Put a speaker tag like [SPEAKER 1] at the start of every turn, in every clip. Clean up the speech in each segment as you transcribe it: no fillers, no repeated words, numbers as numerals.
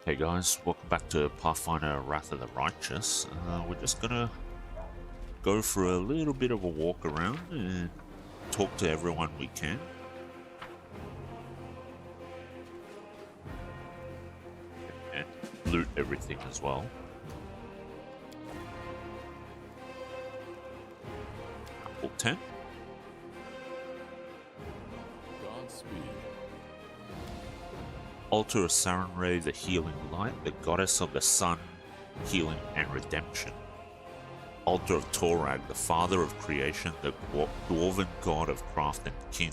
[SPEAKER 1] Hey guys, welcome back to Pathfinder Wrath of the Righteous. We're just gonna go for a little bit of a walk around and talk to everyone we can. And loot everything as well. Book 10.
[SPEAKER 2] Godspeed.
[SPEAKER 1] Altar of Sarenrae, the healing light, the goddess of the sun, healing and redemption. Altar of Torag, the father of creation, the dwarven god of craft and kin.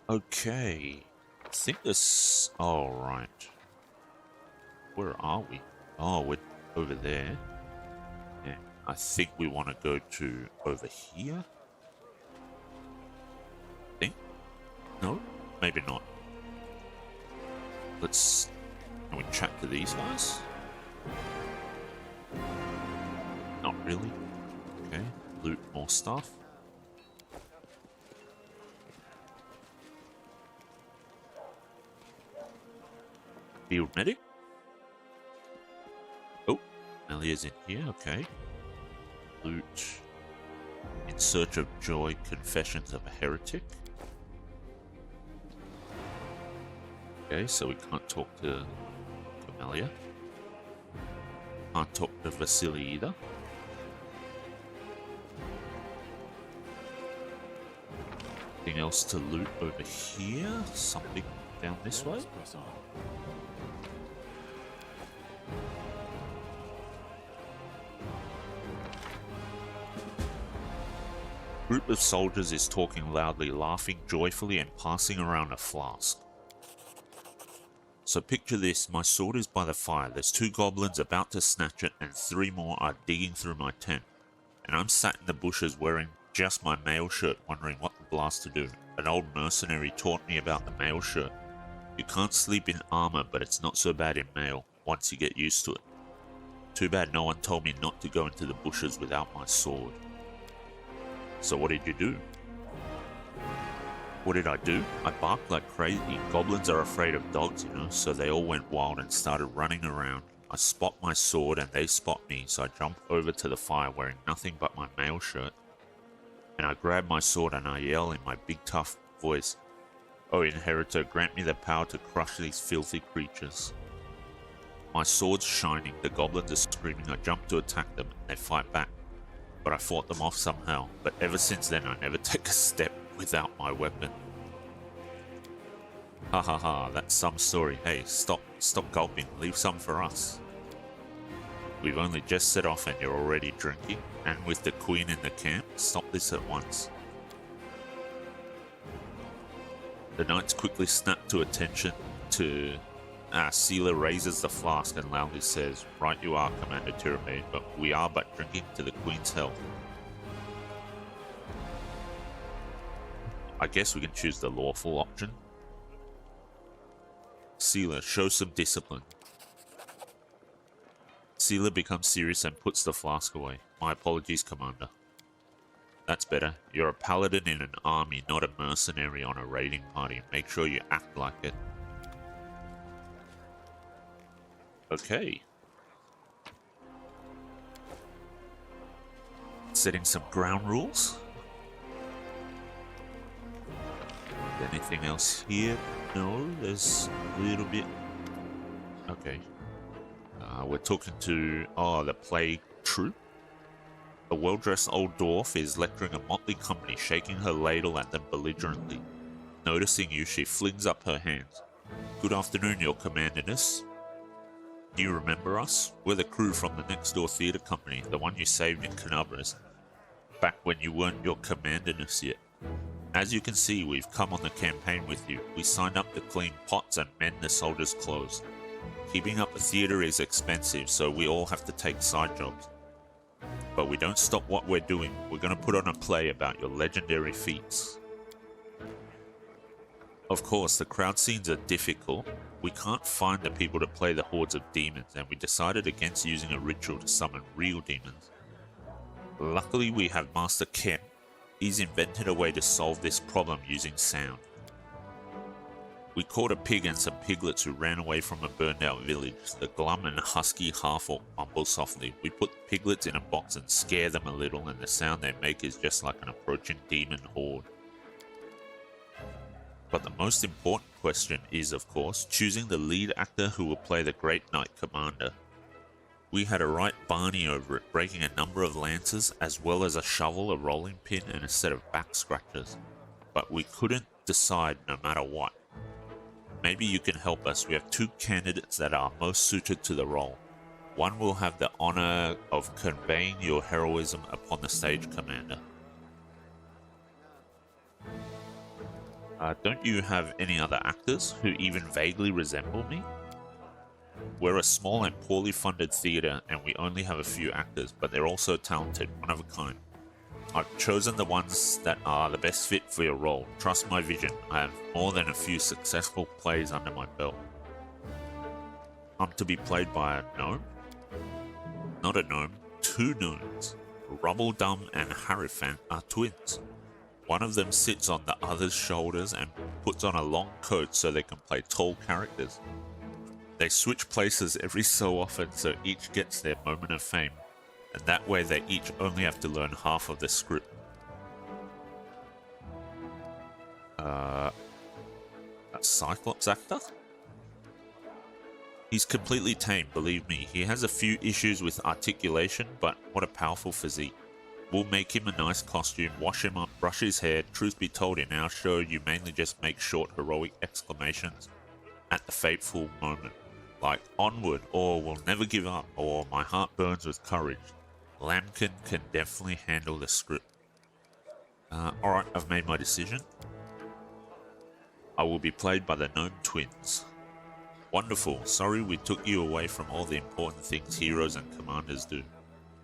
[SPEAKER 1] Okay, I think this... Oh, right. Where are we? Oh, we're over there. Yeah, I think we want to go to over here. No? Maybe not. Let's... Can we chat to these guys? Not really. Okay, loot more stuff. Field medic? Oh, Melia's in here, okay. Loot. In Search of Joy, Confessions of a Heretic. Okay, so we can't talk to Melia. Can't talk to Vasily either. Anything else to loot over here? Something down this way? Group of soldiers is talking loudly, laughing joyfully and passing around a flask. So picture this, my sword is by the fire, there's 2 goblins about to snatch it and 3 more are digging through my tent. And I'm sat in the bushes wearing just my mail shirt wondering what the blast to do. An old mercenary taught me about the mail shirt. You can't sleep in armor, but it's not so bad in mail, once you get used to it. Too bad no one told me not to go into the bushes without my sword. So what did you do? What did I do? I barked like crazy. Goblins are afraid of dogs, you know, so they all went wild and started running around. I spot my sword and they spot me, so I jump over to the fire wearing nothing but my mail shirt. And I grab my sword and I yell in my big tough voice, "Oh Inheritor, grant me the power to crush these filthy creatures." My sword's shining, the goblins are screaming, I jump to attack them and they fight back. But I fought them off somehow, but ever since then I never take a step without my weapon. Ha ha ha, that's some story. Hey, stop gulping, leave some for us. We've only just set off and you're already drinking, and with the queen in the camp, stop this at once. The knights quickly snap to attention to... Seela raises the flask and loudly says, "Right you are, Commander Tyramid, but we are but drinking to the Queen's health." I guess we can choose the lawful option. Seela, show some discipline. Seela becomes serious and puts the flask away. My apologies, Commander. That's better. You're a paladin in an army, not a mercenary on a raiding party. Make sure you act like it. Okay. Setting some ground rules. Anything else here? No, there's a little bit. Okay. We're talking to, the plague troop. A well-dressed old dwarf is lecturing a motley company, shaking her ladle at them belligerently. Noticing you, she flings up her hands. "Good afternoon, your commandiness. Do you remember us? We're the crew from the next door theatre company, the one you saved in Canabras, back when you weren't your commandiness yet. As you can see, we've come on the campaign with you. We signed up to clean pots and mend the soldiers' clothes. Keeping up the theatre is expensive, so we all have to take side jobs. But we don't stop what we're doing. We're going to put on a play about your legendary feats." Of course, the crowd scenes are difficult. We can't find the people to play the hordes of demons, and we decided against using a ritual to summon real demons. Luckily, we have Master Kemp. He's invented a way to solve this problem using sound. We caught a pig and some piglets who ran away from a burned out village. The glum and husky half-orc mumble softly. We put the piglets in a box and scare them a little, and the sound they make is just like an approaching demon horde. But the most important question is, of course, choosing the lead actor who will play the Great Knight Commander. We had a right Barney over it, breaking a number of lances, as well as a shovel, a rolling pin, and a set of back scratches. But we couldn't decide no matter what. Maybe you can help us. We have two candidates that are most suited to the role. One will have the honor of conveying your heroism upon the stage, Commander. Don't you have any other actors who even vaguely resemble me? We're a small and poorly funded theatre, and we only have a few actors, but they're also talented, one of a kind. I've chosen the ones that are the best fit for your role. Trust my vision. I have more than a few successful plays under my belt. I'm to be played by a gnome? Not a gnome, two gnomes. Rubbledum and Hierophant are twins. One of them sits on the other's shoulders and puts on a long coat so they can play tall characters. They switch places every so often so each gets their moment of fame, and that way they each only have to learn half of the script. A Cyclops actor? He's completely tame, believe me. He has a few issues with articulation, but what a powerful physique. We'll make him a nice costume, wash him up, brush his hair. Truth be told, in our show, you mainly just make short, heroic exclamations at the fateful moment. Like, onward, or we'll never give up, or my heart burns with courage. Lambkin can definitely handle the script. Alright, I've made my decision. I will be played by the Gnome Twins. Wonderful. Sorry we took you away from all the important things heroes and commanders do.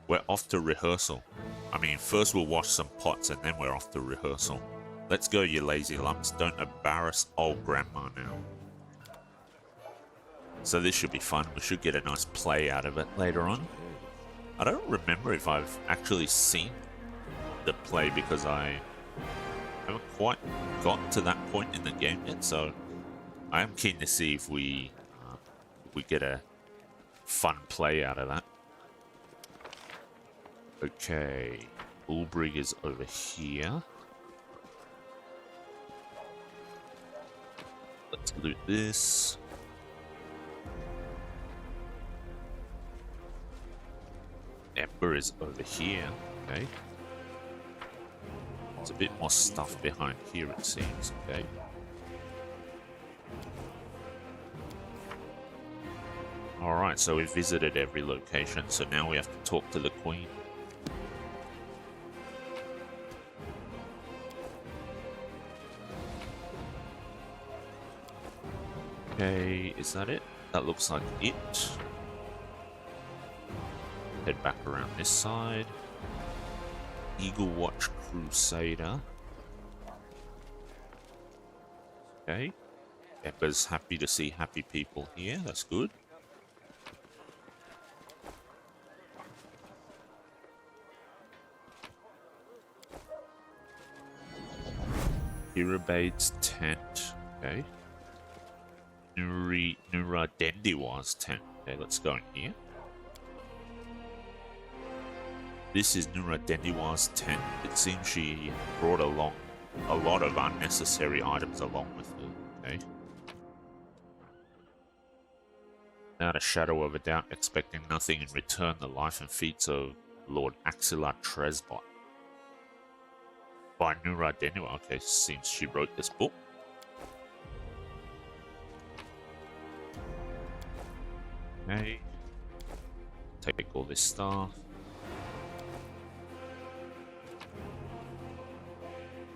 [SPEAKER 1] We're off to rehearsal. I mean, first we'll wash some pots and then we're off to rehearsal. Let's go, you lazy lumps. Don't embarrass old grandma now. So this should be fun. We should get a nice play out of it later on. I don't remember if I've actually seen the play because I haven't quite got to that point in the game yet, so I am keen to see if we get a fun play out of that. Okay, Ulbrig is over here. Let's loot this. Ember is over here. Okay. There's a bit more stuff behind here, it seems. Okay. Alright, so we've visited every location, so now we have to talk to the Queen. Okay, is that it? That looks like it. Head back around this side. Eagle Watch Crusader. Okay. Pepper's happy to see happy people here. That's good. Irabade's tent. Okay. Nura Dendiwar's tent. Okay, let's go in here. This is Nura Dendiwar's tent. It seems she brought along a lot of unnecessary items along with her. Okay. Without a shadow of a doubt, expecting nothing in return, the life and feats of Lord Axilla Tresbot. By Nura Dendiwar. Okay, seems she wrote this book. Okay. Take all this stuff.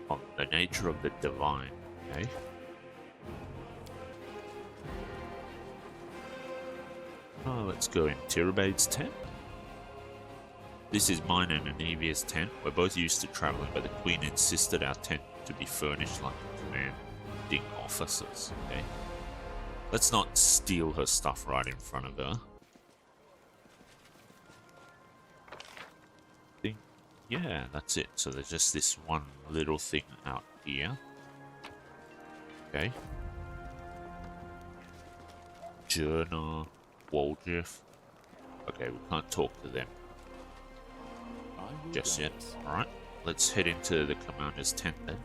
[SPEAKER 1] On the nature of the divine. Okay. Oh, let's go in Tirabade's tent. This is mine and Anevia's tent. We're both used to traveling, but the Queen insisted our tent to be furnished like commanding officers. Okay. Let's not steal her stuff right in front of her. Yeah, that's it. So there's just this one little thing out here. Okay. Journal Waldriff. Okay, we can't talk to them
[SPEAKER 2] I will
[SPEAKER 1] just yet.
[SPEAKER 2] guide us.
[SPEAKER 1] Alright, let's head into the commander's tent then.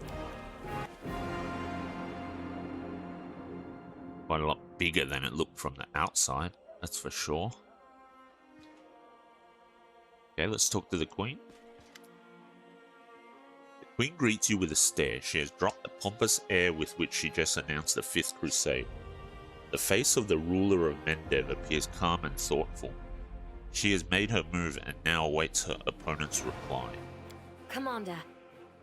[SPEAKER 1] Quite a lot bigger than it looked from the outside, that's for sure. Okay, let's talk to the Queen. The Queen greets you with a stare. She has dropped the pompous air with which she just announced the Fifth Crusade. The face of the ruler of Mendev appears calm and thoughtful. She has made her move and now awaits her opponent's reply.
[SPEAKER 3] Commander,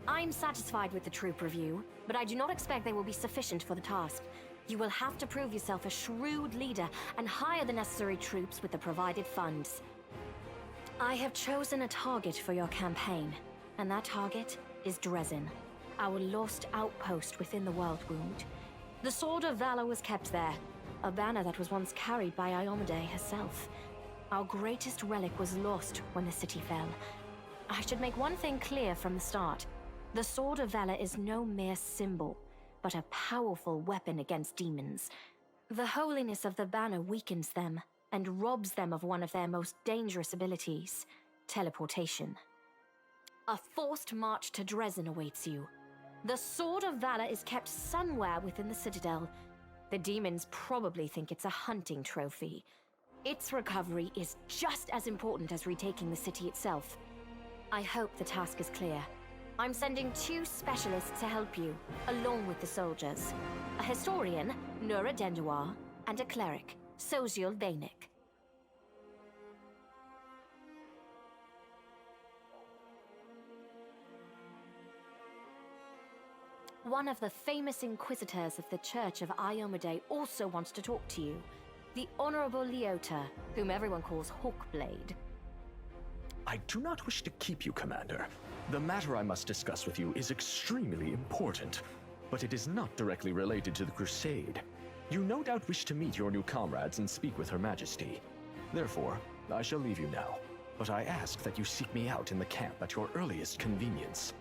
[SPEAKER 3] I'm satisfied with the troop review, but I do not expect they will be sufficient for the task. You will have to prove yourself a shrewd leader and hire the necessary troops with the provided funds. I have chosen a target for your campaign, and that target is Dresden, our lost outpost within the World Wound. The Sword of Valor was kept there, a banner that was once carried by Iomade herself. Our greatest relic was lost when the city fell. I should make one thing clear from the start. The Sword of Valor is no mere symbol, but a powerful weapon against demons. The holiness of the banner weakens them and robs them of one of their most dangerous abilities, teleportation. A forced march to Dresden awaits you. The Sword of Valor is kept somewhere within the Citadel. The demons probably think it's a hunting trophy. Its recovery is just as important as retaking the city itself. I hope the task is clear. I'm sending 2 specialists to help you, along with the soldiers. A historian, Nura Denduar, and a cleric, Soziel Dainik. One of the famous inquisitors of the Church of Iomade also wants to talk to you. The Honorable Leota, whom everyone calls Hawkblade.
[SPEAKER 4] I do not wish to keep you, Commander. The matter I must discuss with you is extremely important, but it is not directly related to the Crusade. You no doubt wish to meet your new comrades and speak with Her Majesty. Therefore, I shall leave you now, but I ask that you seek me out in the camp at your earliest convenience.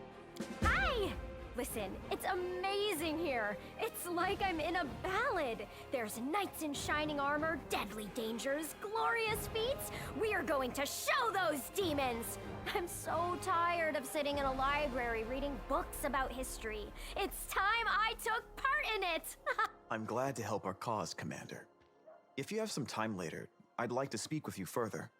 [SPEAKER 5] Hi! Listen, it's amazing here. It's like I'm in a ballad. There's knights in shining armor, deadly dangers, glorious feats. We are going to show those demons. I'm so tired of sitting in a library reading books about history. It's time I took part in it.
[SPEAKER 6] I'm glad to help our cause, Commander. If you have some time later, I'd like to speak with you further.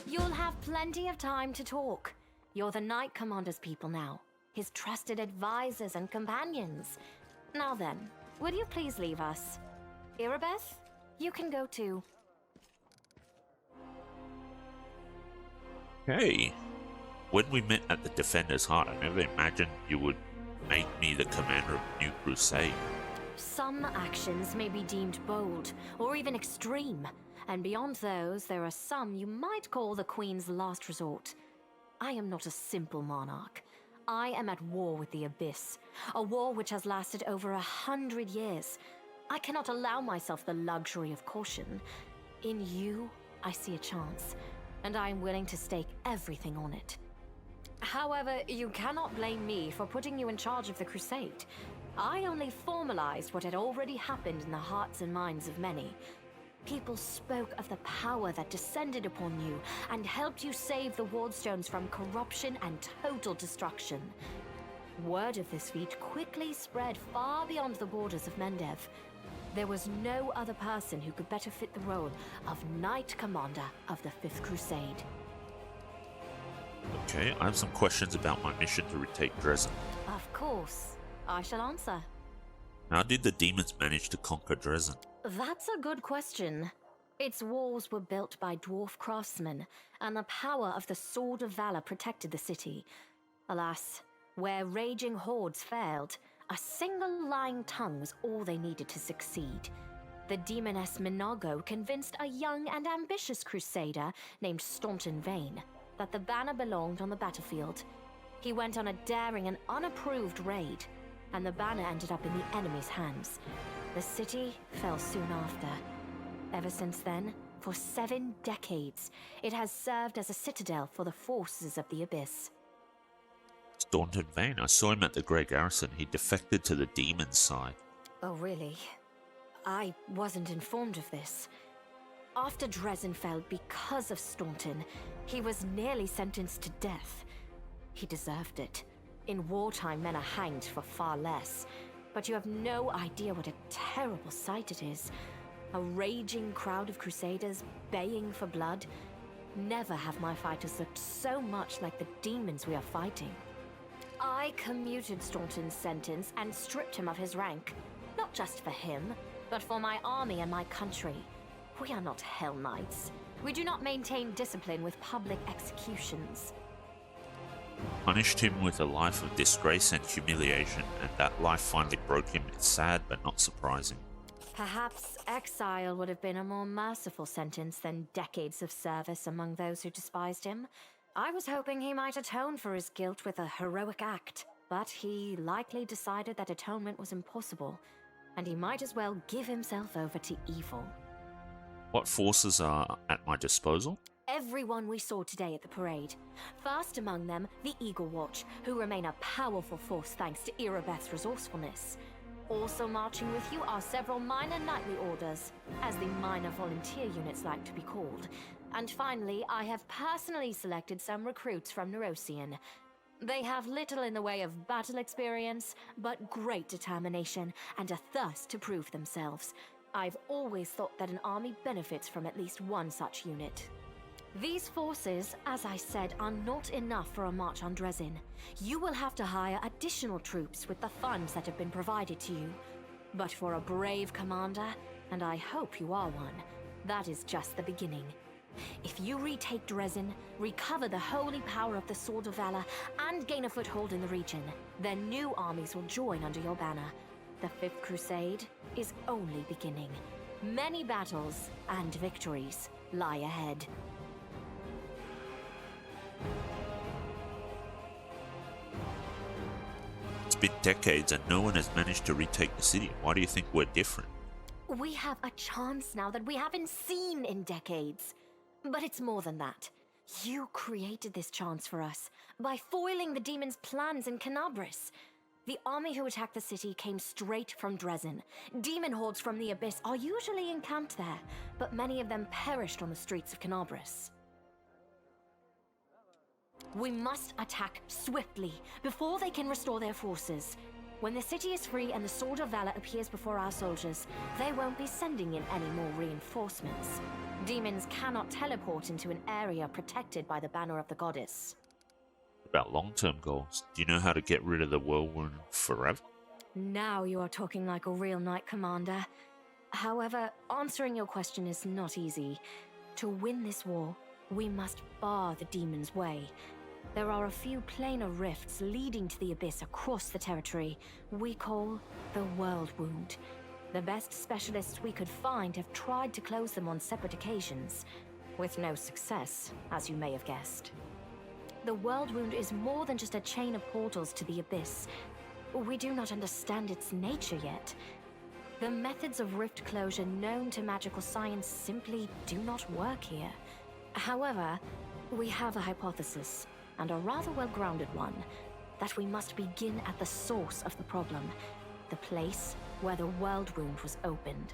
[SPEAKER 3] You'll have plenty of time to talk. You're the Knight Commander's people now, his trusted advisors and companions. Now then, will you please leave us? Irabeth, you can go too.
[SPEAKER 1] Hey, when we met at the Defender's Heart, I never imagined you would make me the commander of New Crusade.
[SPEAKER 3] Some actions may be deemed bold or even extreme, and beyond those, there are some you might call the Queen's last resort. I am not a simple monarch. I am at war with the Abyss, a war which has lasted over 100 years. I cannot allow myself the luxury of caution. In you, I see a chance, and I am willing to stake everything on it. However, you cannot blame me for putting you in charge of the Crusade. I only formalized what had already happened in the hearts and minds of many. People spoke of the power that descended upon you and helped you save the Wardstones from corruption and total destruction. Word of this feat quickly spread far beyond the borders of Mendev. There was no other person who could better fit the role of Knight Commander of the Fifth Crusade.
[SPEAKER 1] Okay, I have some questions about my mission to retake Dresden.
[SPEAKER 3] Of course, I shall answer.
[SPEAKER 1] How did the demons manage to conquer Dresden?
[SPEAKER 3] That's a good question. Its walls were built by dwarf craftsmen, and the power of the Sword of Valor protected the city. Alas, where raging hordes failed, a single lying tongue was all they needed to succeed. The demoness Minago convinced a young and ambitious crusader named Staunton Vane that the banner belonged on the battlefield. He went on a daring and unapproved raid, and the banner ended up in the enemy's hands. The city fell soon after. Ever since then, for 7 decades, it has served as a citadel for the forces of the Abyss.
[SPEAKER 1] Staunton Vane. I saw him at the Grey Garrison. He defected to the demon side.
[SPEAKER 3] Oh, really? I wasn't informed of this. After Dresden fell because of Staunton, he was nearly sentenced to death. He deserved it. In wartime, men are hanged for far less. But you have no idea what a terrible sight it is. A raging crowd of crusaders baying for blood. Never have my fighters looked so much like the demons we are fighting. I commuted Staunton's sentence and stripped him of his rank. Not just for him, but for my army and my country. We are not Hell Knights. We do not maintain discipline with public executions.
[SPEAKER 1] Punished him with a life of disgrace and humiliation, and that life finally broke him. It's sad, but not surprising.
[SPEAKER 3] Perhaps exile would have been a more merciful sentence than decades of service among those who despised him. I was hoping he might atone for his guilt with a heroic act, but he likely decided that atonement was impossible, and he might as well give himself over to evil.
[SPEAKER 1] What forces are at my disposal?
[SPEAKER 3] Everyone we saw today at the parade. First among them, the Eagle Watch, who remain a powerful force thanks to Irabeth's resourcefulness. Also marching with you are several minor knightly orders, as the minor volunteer units like to be called. And finally, I have personally selected some recruits from Nerosian. They have little in the way of battle experience, but great determination and a thirst to prove themselves. I've always thought that an army benefits from at least one such unit. These forces, as I said, are not enough for a march on Dresden. You will have to hire additional troops with the funds that have been provided to you. But for a brave commander, and I hope you are one, that is just the beginning. If you retake Dresden, recover the holy power of the Sword of Valor, and gain a foothold in the region, then new armies will join under your banner. The Fifth Crusade is only beginning. Many battles and victories lie ahead.
[SPEAKER 1] It's been decades and no one has managed to retake the city. Why do you think we're different?
[SPEAKER 3] We have a chance now that we haven't seen in decades. But it's more than that. You created this chance for us by foiling the demons' plans in Canabris. The army who attacked the city came straight from Dresden. Demon hordes from the Abyss are usually encamped there, but many of them perished on the streets of Canabris. We must attack swiftly, before they can restore their forces. When the city is free and the Sword of Valor appears before our soldiers, they won't be sending in any more reinforcements. Demons cannot teleport into an area protected by the banner of the goddess.
[SPEAKER 1] About long-term goals, do you know how to get rid of the whirlwind forever?
[SPEAKER 3] Now you are talking like a real knight commander. However, answering your question is not easy. To win this war, we must bar the demons' way. There are a few planar rifts leading to the Abyss across the territory we call the World Wound. The best specialists we could find have tried to close them on separate occasions, with no success, as you may have guessed. The World Wound is more than just a chain of portals to the Abyss. We do not understand its nature yet. The methods of rift closure known to magical science simply do not work here. However, we have a hypothesis, and a rather well-grounded one, that we must begin at the source of the problem, the place where the World Wound was opened.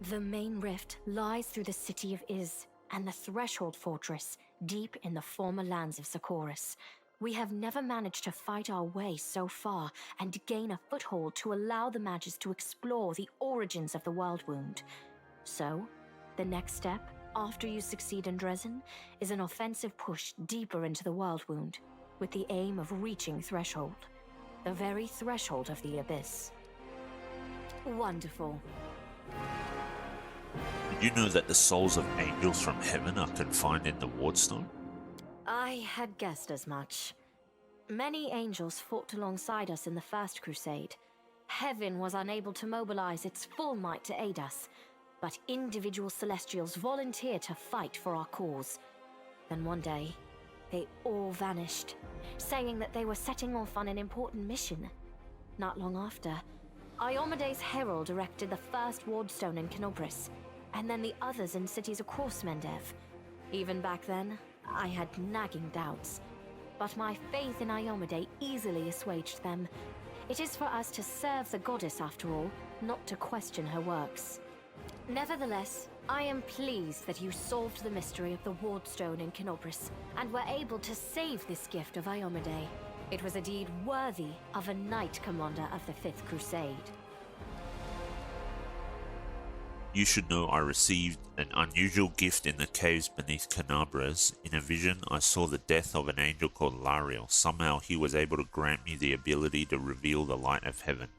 [SPEAKER 3] The main rift lies through the city of Iz and the Threshold Fortress, deep in the former lands of Socorus. We have never managed to fight our way so far and gain a foothold to allow the mages to explore the origins of the World Wound. So, the next step, after you succeed in Dresden, is an offensive push deeper into the World Wound, with the aim of reaching Threshold, the very threshold of the Abyss. Wonderful.
[SPEAKER 1] Did you know that the souls of angels from heaven are confined in the Wardstone?
[SPEAKER 3] I had guessed as much. Many angels fought alongside us in the First Crusade. Heaven was unable to mobilize its full might to aid us, but individual celestials volunteered to fight for our cause. Then one day, they all vanished, saying that they were setting off on an important mission. Not long after, Iomede's herald erected the first wardstone in Canobris, and then the others in cities across Mendev. Even back then, I had nagging doubts, but my faith in Iomede easily assuaged them. It is for us to serve the goddess after all, not to question her works. Nevertheless, I am pleased that you solved the mystery of the Wardstone in Kenobris, and were able to save this gift of Iomade. It was a deed worthy of a Knight Commander of the Fifth Crusade.
[SPEAKER 1] You should know I received an unusual gift in the caves beneath Kenabres. In a vision, I saw the death of an angel called Lariel. Somehow he was able to grant me the ability to reveal the light of heaven.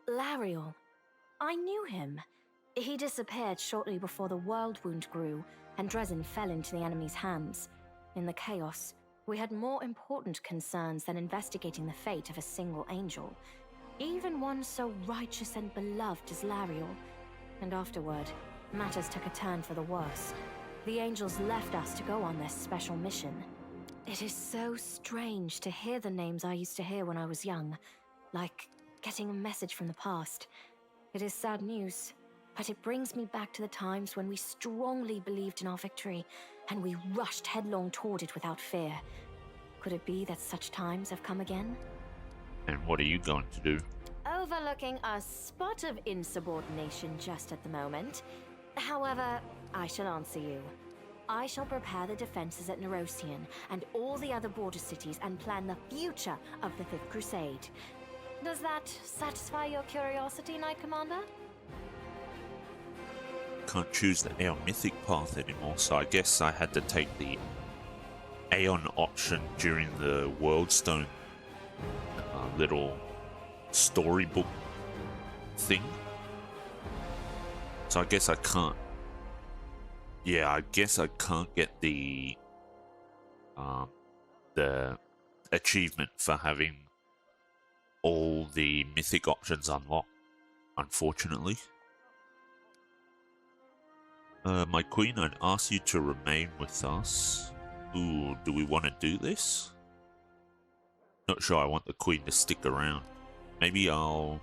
[SPEAKER 3] Lariel. I knew him. He disappeared shortly before the world wound grew, and Dresden fell into the enemy's hands. In the chaos, we had more important concerns than investigating the fate of a single angel. Even one so righteous and beloved as Lariel. And afterward, matters took a turn for the worse. The angels left us to go on this special mission. It is so strange to hear the names I used to hear when I was young, like getting a message from the past. It is sad news, but it brings me back to the times when we strongly believed in our victory, and we rushed headlong toward it without fear. Could it be that such times have come again?
[SPEAKER 1] And what are you going to do?
[SPEAKER 3] Overlooking a spot of insubordination just at the moment. However, I shall answer you. I shall prepare the defenses at Nerosian and all the other border cities and plan the future of the Fifth Crusade. Does that satisfy your curiosity, Knight Commander?
[SPEAKER 1] Can't choose the Aeon Mythic path anymore, so I guess I had to take the Aeon option during the Worldstone little storybook thing. So I guess I can't. Yeah, I guess I can't get the achievement for having all the mythic options unlocked, unfortunately. My queen, I'd ask you to remain with us. Ooh, do we want to do this? Not sure I want the queen to stick around. Maybe I'll...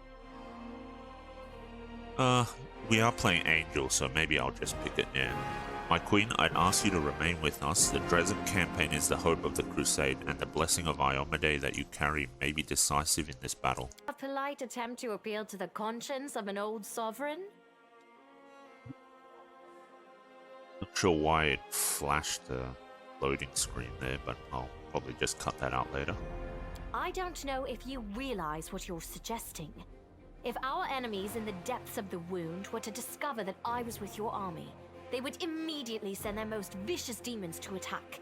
[SPEAKER 1] we are playing Angel, so maybe I'll just pick it, yeah. My queen, I'd ask you to remain with us. The Dresden campaign is the hope of the Crusade, and the blessing of Iomade that you carry may be decisive in this battle.
[SPEAKER 3] A polite attempt to appeal to the conscience of an old sovereign?
[SPEAKER 1] Not sure why it flashed the loading screen there, but I'll probably just cut that out later.
[SPEAKER 3] I don't know if you realize what you're suggesting. If our enemies in the depths of the wound were to discover that I was with your army, they would immediately send their most vicious demons to attack.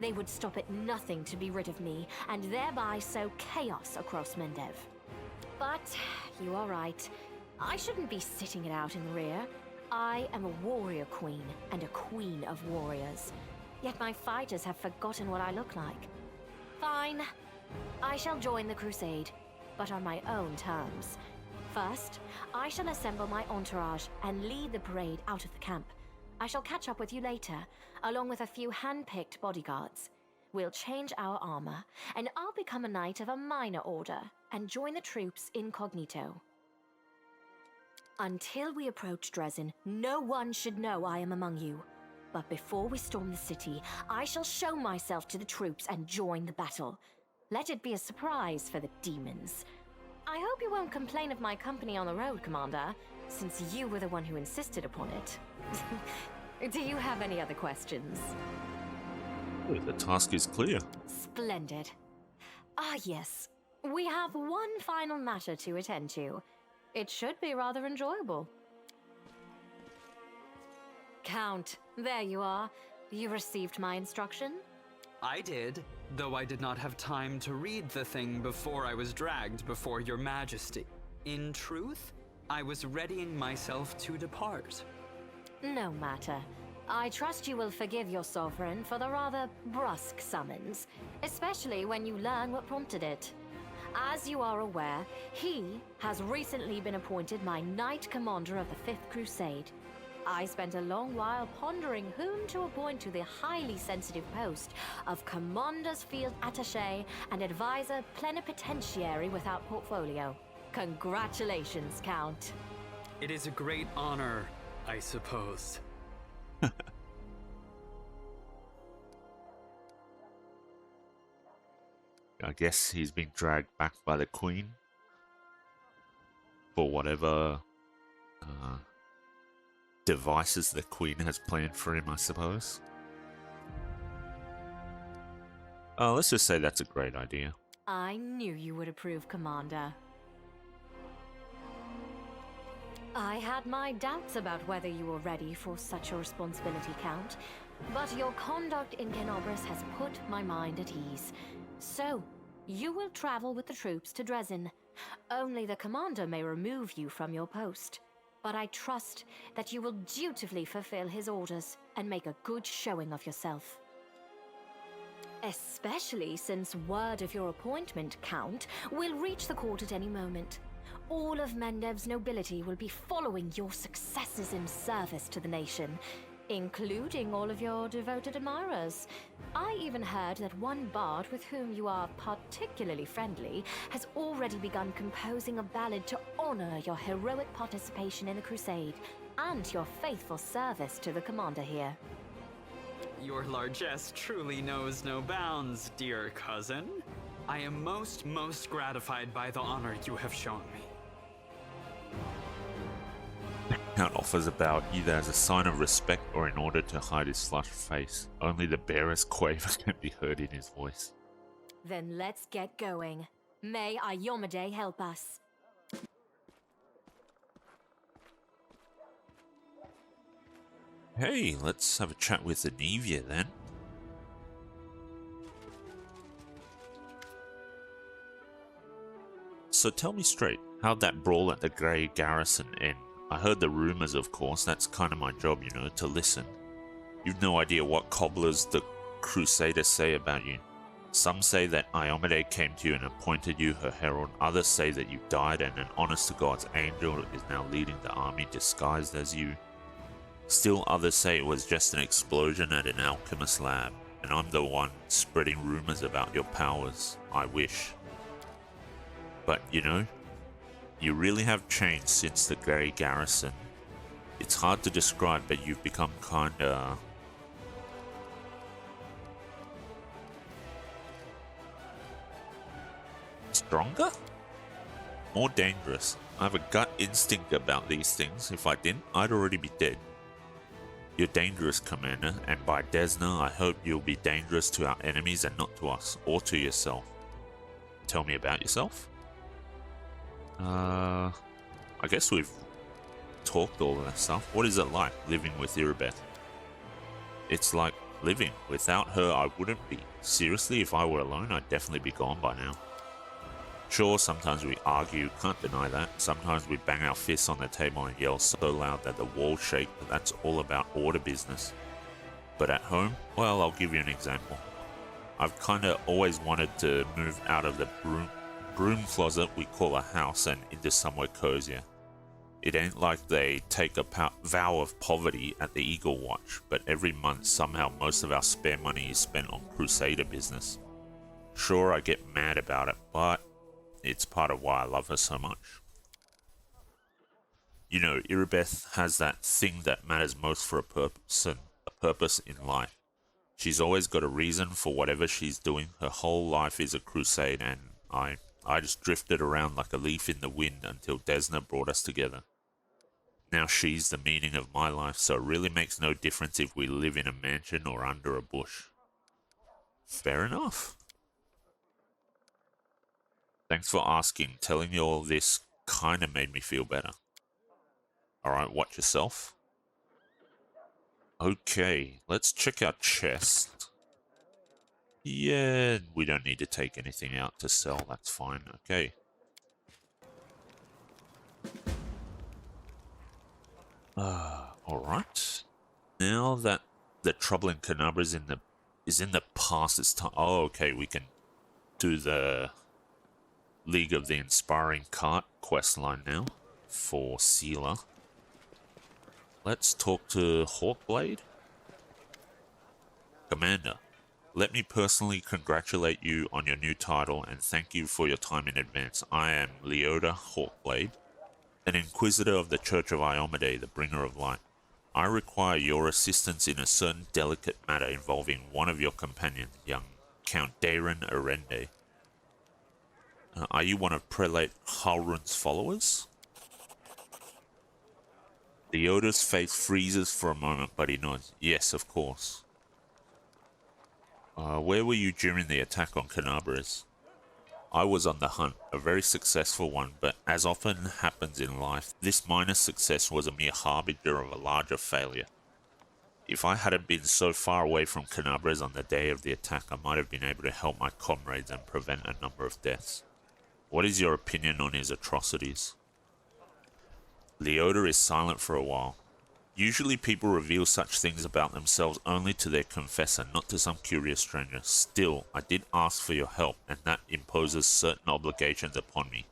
[SPEAKER 3] They would stop at nothing to be rid of me, and thereby sow chaos across Mendev. But you are right. I shouldn't be sitting it out in the rear. I am a warrior queen, and a queen of warriors. Yet my fighters have forgotten what I look like. Fine. I shall join the crusade, but on my own terms. First, I shall assemble my entourage and lead the parade out of the camp. I shall catch up with you later, along with a few hand-picked bodyguards. We'll change our armor, and I'll become a knight of a minor order and join the troops incognito. Until we approach Dresden, no one should know I am among you. But before we storm the city, I shall show myself to the troops and join the battle. Let it be a surprise for the demons. I hope you won't complain of my company on the road, Commander, since you were the one who insisted upon it. Do you have any other questions?
[SPEAKER 1] Oh, the task is clear.
[SPEAKER 3] Splendid. Ah, yes. We have one final matter to attend to. It should be rather enjoyable. Count, there you are. You received my instruction?
[SPEAKER 7] I did, though I did not have time to read the thing before I was dragged before your majesty. In truth, I was readying myself to depart.
[SPEAKER 3] No matter. I trust you will forgive your sovereign for the rather brusque summons, especially when you learn what prompted it. As you are aware, he has recently been appointed my Knight Commander of the Fifth Crusade. I spent a long while pondering whom to appoint to the highly sensitive post of Commander's Field Attaché and Advisor Plenipotentiary without portfolio. Congratulations, Count.
[SPEAKER 7] It is a great honor, I suppose.
[SPEAKER 1] I guess he's been dragged back by the Queen for whatever devices the Queen has planned for him, I suppose. Let's just say that's a great idea.
[SPEAKER 3] I knew you would approve, Commander. I had my doubts about whether you were ready for such a responsibility, Count, but your conduct in Kenobris has put my mind at ease. So, you will travel with the troops to Dresden. Only the commander may remove you from your post. But I trust that you will dutifully fulfill his orders and make a good showing of yourself. Especially since word of your appointment, Count, will reach the court at any moment. All of Mendev's nobility will be following your successes in service to the nation, including all of your devoted admirers. I even heard that one bard with whom you are particularly friendly has already begun composing a ballad to honor your heroic participation in the Crusade and your faithful service to the commander here.
[SPEAKER 7] Your largesse truly knows no bounds, dear cousin. I am most gratified by the honor you have shown me.
[SPEAKER 1] Count offers a bow either as a sign of respect or in order to hide his flushed face. Only the barest quaver can be heard in his voice.
[SPEAKER 3] Then let's get going. May Iomade help us.
[SPEAKER 1] Hey, let's have a chat with Anivia then. So tell me straight, how'd that brawl at the Grey Garrison end? I heard the rumors, of course. That's kind of my job, you know, to listen. You've no idea what cobblers the Crusaders say about you. Some say that Iomade came to you and appointed you her herald. Others say that you died and an honest-to-God's angel is now leading the army disguised as you. Still others say it was just an explosion at an alchemist lab, and I'm the one spreading rumors about your powers. I wish. But, you know, you really have changed since the Grey Garrison. It's hard to describe, but you've become kinda... stronger? More dangerous. I have a gut instinct about these things. If I didn't, I'd already be dead. You're dangerous, Commander, and by Desna, I hope you'll be dangerous to our enemies and not to us, or to yourself. Tell me about yourself? I guess we've talked all of that stuff. What is it like living with Iribeth? It's like living. Without her, I wouldn't be. Seriously, if I were alone, I'd definitely be gone by now. Sure, sometimes we argue, can't deny that. Sometimes we bang our fists on the table and yell so loud that the walls shake, but that's all about order business. But at home, well, I'll give you an example. I've kinda always wanted to move out of the broom closet we call a house and into somewhere cozier. It ain't like they take a vow of poverty at the Eagle Watch, but every month somehow most of our spare money is spent on Crusader business. Sure, I get mad about it, but it's part of why I love her so much. You know, Iribeth has that thing that matters most for a purpose in life. She's always got a reason for whatever she's doing. Her whole life is a crusade, and I just drifted around like a leaf in the wind until Desna brought us together. Now she's the meaning of my life, so it really makes no difference if we live in a mansion or under a bush. Fair enough. Thanks for asking. Telling you all this kinda made me feel better. Alright, watch yourself. Okay, let's check our chest. Yeah, we don't need to take anything out to sell, that's fine, okay. Alright. Now that the trouble in Canabra is in the past, it's time. Oh, okay, we can do the League of the Inspiring Cart questline now for Sealer. Let's talk to Hawkblade. Commander, let me personally congratulate you on your new title and thank you for your time in advance. I am Leoda Hawkblade, an Inquisitor of the Church of Iomade, the Bringer of Light. I require your assistance in a certain delicate matter involving one of your companions, young Count Dayron Arende. Are you one of Prelate Halrun's followers? Leoda's face freezes for a moment, but he nods. Yes, of course. Where were you during the attack on Canabres? I was on the hunt, a very successful one, but as often happens in life, this minor success was a mere harbinger of a larger failure. If I hadn't been so far away from Canabres on the day of the attack, I might have been able to help my comrades and prevent a number of deaths. What is your opinion on his atrocities? Leoda is silent for a while. Usually people reveal such things about themselves only to their confessor, not to some curious stranger. Still, I did ask for your help, and that imposes certain obligations upon me.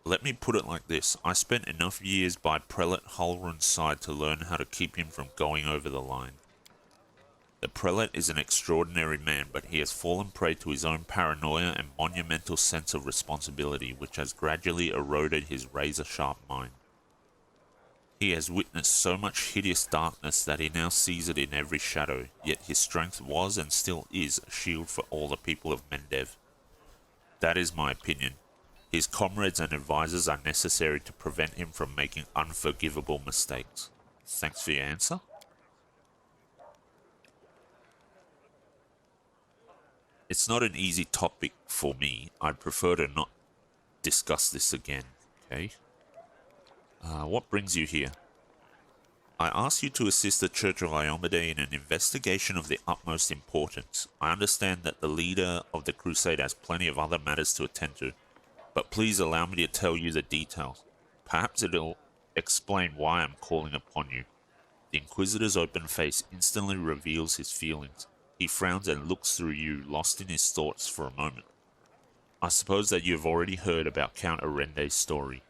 [SPEAKER 1] Let me put it like this. I spent enough years by Prelate Halron's side to learn how to keep him from going over the line. The Prelate is an extraordinary man, but he has fallen prey to his own paranoia and monumental sense of responsibility, which has gradually eroded his razor-sharp mind. He has witnessed so much hideous darkness that he now sees it in every shadow, yet his strength was and still is a shield for all the people of Mendev. That is my opinion. His comrades and advisors are necessary to prevent him from making unforgivable mistakes. Thanks for your answer. It's not an easy topic for me. I'd prefer to not discuss this again, okay? What brings you here? I ask you to assist the Church of Iomade in an investigation of the utmost importance. I understand that the leader of the Crusade has plenty of other matters to attend to, but please allow me to tell you the details. Perhaps it'll explain why I'm calling upon you. The Inquisitor's open face instantly reveals his feelings. He frowns and looks through you, lost in his thoughts for a moment. I suppose that you have already heard about Count Arende's story.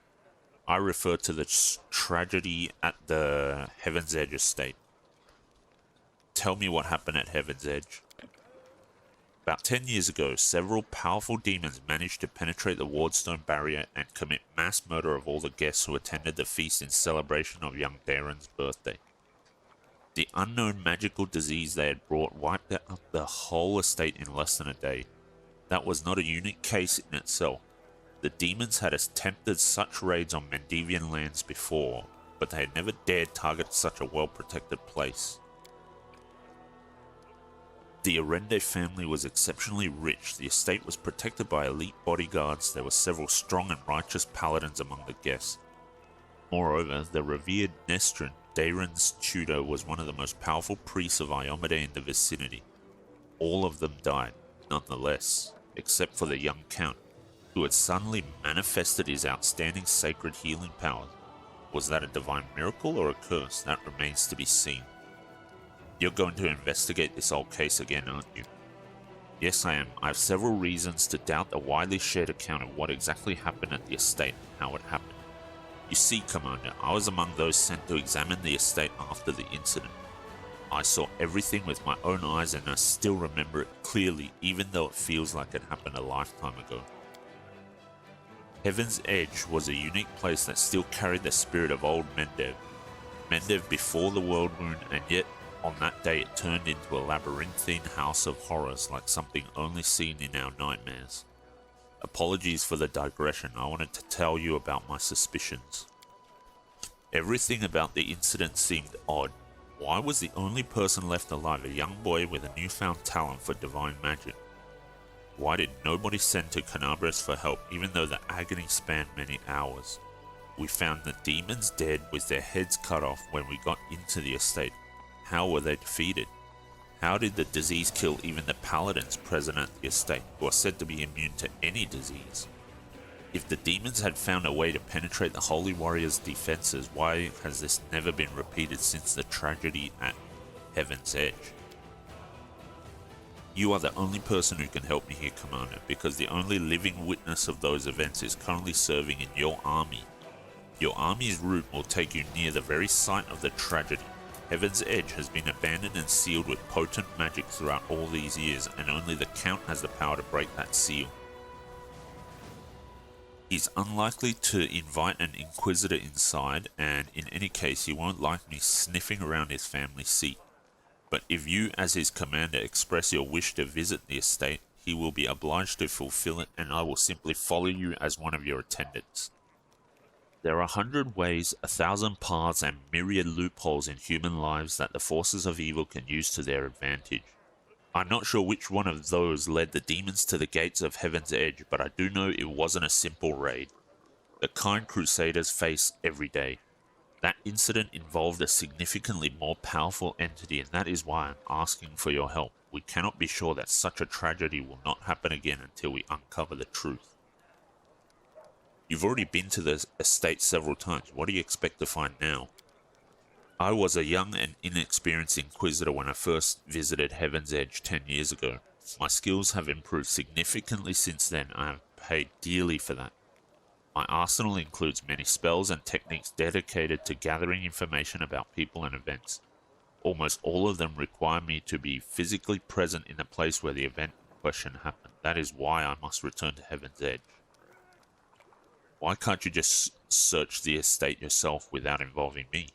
[SPEAKER 1] I refer to the tragedy at the Heaven's Edge estate. Tell me what happened at Heaven's Edge. About 10 years ago, several powerful demons managed to penetrate the Wardstone barrier and commit mass murder of all the guests who attended the feast in celebration of young Darren's birthday. The unknown magical disease they had brought wiped out the whole estate in less than a day. That was not a unique case in itself. The demons had attempted such raids on Mendevian lands before, but they had never dared target such a well-protected place. The Arende family was exceptionally rich. The estate was protected by elite bodyguards. There were several strong and righteous paladins among the guests. Moreover, the revered Nestrin, Darren's tutor, was one of the most powerful priests of Iomade in the vicinity. All of them died, nonetheless, except for the young count, who had suddenly manifested his outstanding sacred healing powers. Was that a divine miracle or a curse? That remains to be seen. You're going to investigate this old case again, aren't you? Yes, I am. I have several reasons to doubt the widely shared account of what exactly happened at the estate and how it happened. You see, Commander, I was among those sent to examine the estate after the incident. I saw everything with my own eyes and I still remember it clearly, even though it feels like it happened a lifetime ago. Heaven's Edge was a unique place that still carried the spirit of old Mendev. Mendev before the World Wound, and yet on that day it turned into a labyrinthine house of horrors like something only seen in our nightmares. Apologies for the digression. I wanted to tell you about my suspicions. Everything about the incident seemed odd. Why was the only person left alive a young boy with a newfound talent for divine magic? Why did nobody send to Canabres for help, even though the agony spanned many hours? We found the demons dead with their heads cut off when we got into the estate. How were they defeated? How did the disease kill even the paladins present at the estate, who are said to be immune to any disease? If the demons had found a way to penetrate the Holy Warrior's defenses, why has this never been repeated since the tragedy at Heaven's Edge? You are the only person who can help me here, Commander, because the only living witness of those events is currently serving in your army. Your army's route will take you near the very site of the tragedy. Heaven's Edge has been abandoned and sealed with potent magic throughout all these years, and only the Count has the power to break that seal. He's unlikely to invite an Inquisitor inside, and in any case he won't like me sniffing around his family seat. But if you, as his commander, express your wish to visit the estate, he will be obliged to fulfill it, and I will simply follow you as one of your attendants. There are 100 ways, 1,000 paths, and myriad loopholes in human lives that the forces of evil can use to their advantage. I'm not sure which one of those led the demons to the gates of Heaven's Edge, but I do know it wasn't a simple raid. The kind Crusaders face every day. That incident involved a significantly more powerful entity, and that is why I'm asking for your help. We cannot be sure that such a tragedy will not happen again until we uncover the truth. You've already been to the estate several times. What do you expect to find now? I was a young and inexperienced Inquisitor when I first visited Heaven's Edge 10 years ago. My skills have improved significantly since then. I have paid dearly for that. My arsenal includes many spells and techniques dedicated to gathering information about people and events. Almost all of them require me to be physically present in the place where the event in question happened. That is why I must return to Heaven's Edge. Why can't you just search the estate yourself without involving me?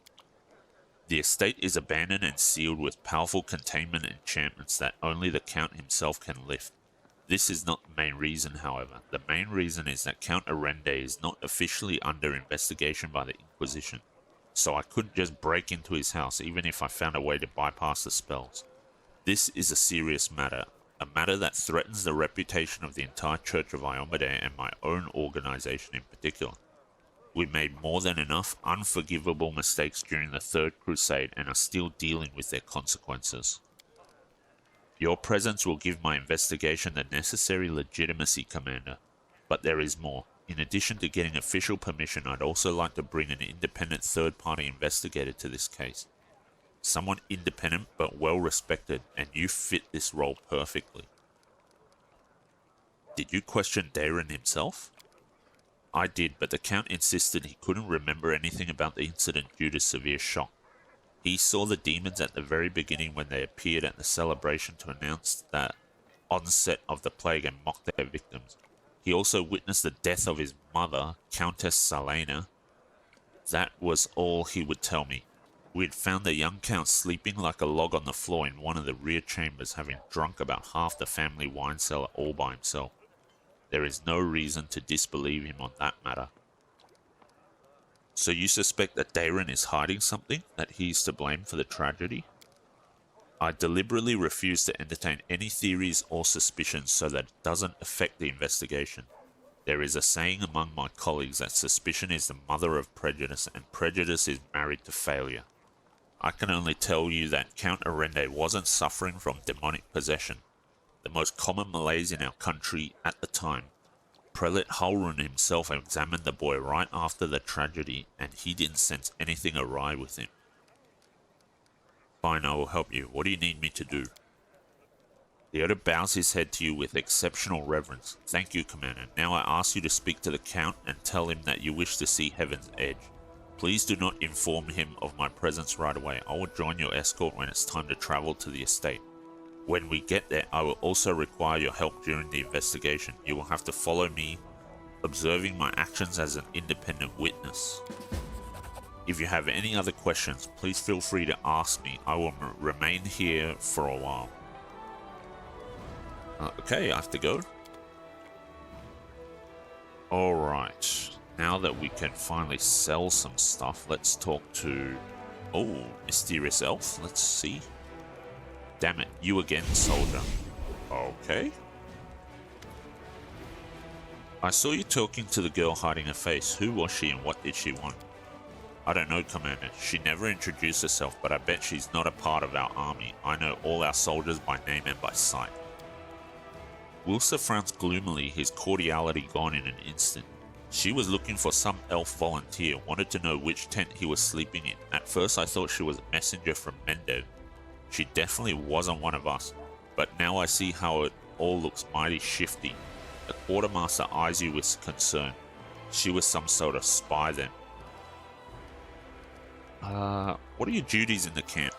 [SPEAKER 1] The estate is abandoned and sealed with powerful containment enchantments that only the Count himself can lift. This is not the main reason, however. The main reason is that Count Arende is not officially under investigation by the Inquisition, so I couldn't just break into his house even if I found a way to bypass the spells. This is a serious matter, a matter that threatens the reputation of the entire Church of Iomedae and my own organization in particular. We made more than enough unforgivable mistakes during the Third Crusade and are still dealing with their consequences. Your presence will give my investigation the necessary legitimacy, Commander. But there is more. In addition to getting official permission, I'd also like to bring an independent third-party investigator to this case. Someone independent but well-respected, and you fit this role perfectly. Did you question Dayron himself? I did, but the Count insisted he couldn't remember anything about the incident due to severe shock. He saw the demons at the very beginning when they appeared at the celebration to announce the onset of the plague and mock their victims. He also witnessed the death of his mother, Countess Salena. That was all he would tell me. We had found the young Count sleeping like a log on the floor in one of the rear chambers, having drunk about half the family wine cellar all by himself. There is no reason to disbelieve him on that matter. So you suspect that Dayron is hiding something, that he's to blame for the tragedy? I deliberately refuse to entertain any theories or suspicions so that it doesn't affect the investigation. There is a saying among my colleagues that suspicion is the mother of prejudice, and prejudice is married to failure. I can only tell you that Count Arende wasn't suffering from demonic possession, the most common malaise in our country at the time. Prelate Halrun himself examined the boy right after the tragedy, and he didn't sense anything awry with him. Fine, I will help you. What do you need me to do? The Oda bows his head to you with exceptional reverence. Thank you, Commander. Now I ask you to speak to the Count and tell him that you wish to see Heaven's Edge. Please do not inform him of my presence right away. I will join your escort when it's time to travel to the estate. When we get there, I will also require your help during the investigation. You will have to follow me, observing my actions as an independent witness. If you have any other questions, please feel free to ask me. I will remain here for a while. Okay, I have to go. Alright, now that we can finally sell some stuff, let's talk to... Oh, Mysterious Elf, let's see. Damn it, you again, soldier. Okay. I saw you talking to the girl hiding her face. Who was she and what did she want? I don't know, Commander. She never introduced herself, but I bet she's not a part of our army. I know all our soldiers by name and by sight. Wilsa frowns gloomily, his cordiality gone in an instant. She was looking for some elf volunteer, wanted to know which tent he was sleeping in. At first I thought she was a messenger from Mendev. She definitely wasn't one of us, but now I see how it all looks mighty shifty. The quartermaster eyes you with concern. She was some sort of spy then. What are your duties in the camp?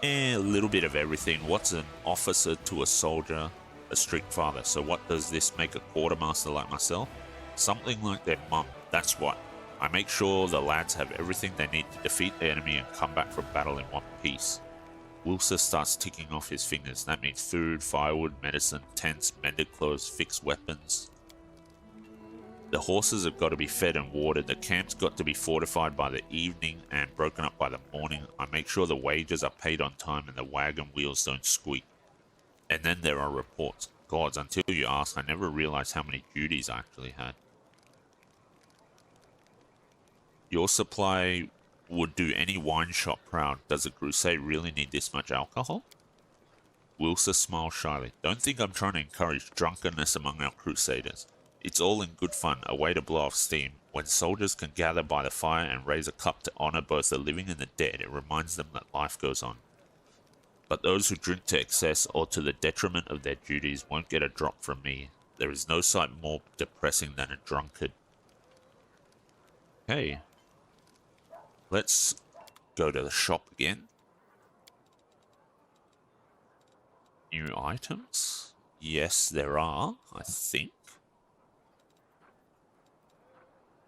[SPEAKER 1] A little bit of everything. What's an officer to a soldier? A strict father. So what does this make a quartermaster like myself? Something like their mum, that's what. I make sure the lads have everything they need to defeat the enemy and come back from battle in one piece. Wilsa starts ticking off his fingers. That means food, firewood, medicine, tents, mended clothes, fixed weapons. The horses have got to be fed and watered. The camp's got to be fortified by the evening and broken up by the morning. I make sure the wages are paid on time and the wagon wheels don't squeak. And then there are reports. Gods, until you ask, I never realized how many duties I actually had. Your supply would do any wine shop proud. Does the crusade really need this much alcohol? Wilsa smiled shyly. Don't think I'm trying to encourage drunkenness among our crusaders. It's all in good fun, a way to blow off steam. When soldiers can gather by the fire and raise a cup to honor both the living and the dead, it reminds them that life goes on. But those who drink to excess or to the detriment of their duties won't get a drop from me. There is no sight more depressing than a drunkard. Okay. Let's go to the shop again. New items? Yes, there are, I think.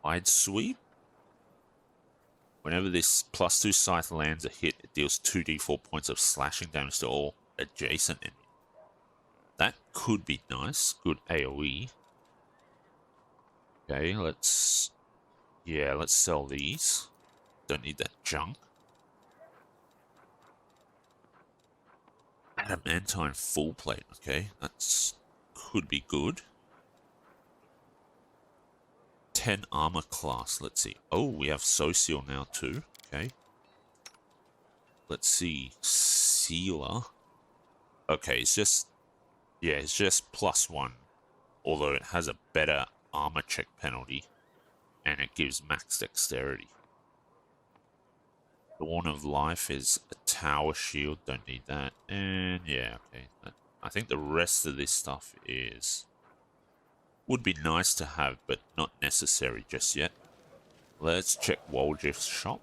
[SPEAKER 1] Wide sweep. Whenever this +2 scythe lands a hit, it deals 2d4 points of slashing damage to all adjacent enemies. That could be nice. Good AoE. Okay, let's sell these. Don't need that junk. Adamantine full plate. Okay, that's could be good. 10 armor class. Let's see. Oh, we have social now too. Okay. Let's see. Sealer. Okay, it's just +1. Although it has a better armor check penalty. And it gives max dexterity. Dawn of Life is a tower shield. Don't need that. And yeah, okay. I think the rest of this stuff would be nice to have, but not necessary just yet. Let's check Woljif's shop.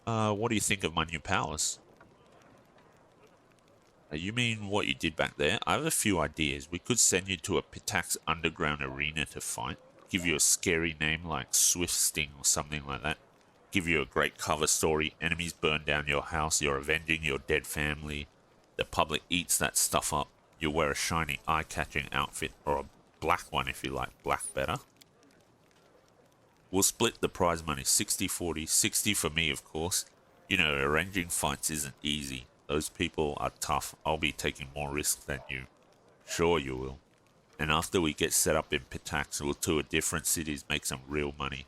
[SPEAKER 1] What do you think of my new powers? You mean what you did back there? I have a few ideas. We could send you to a Pitax underground arena to fight. Give you a scary name like Swift Sting or something like that. Give you a great cover story. Enemies burn down your house. You're avenging your dead family. The public eats that stuff up. You wear a shiny, eye-catching outfit, or a black one if you like black better. We'll split the prize money 60-40, 60 for me of course. You know, arranging fights isn't easy. Those people are tough. I'll be taking more risks than you. Sure you will. And after we get set up in Pitax, we'll tour different cities, make some real money.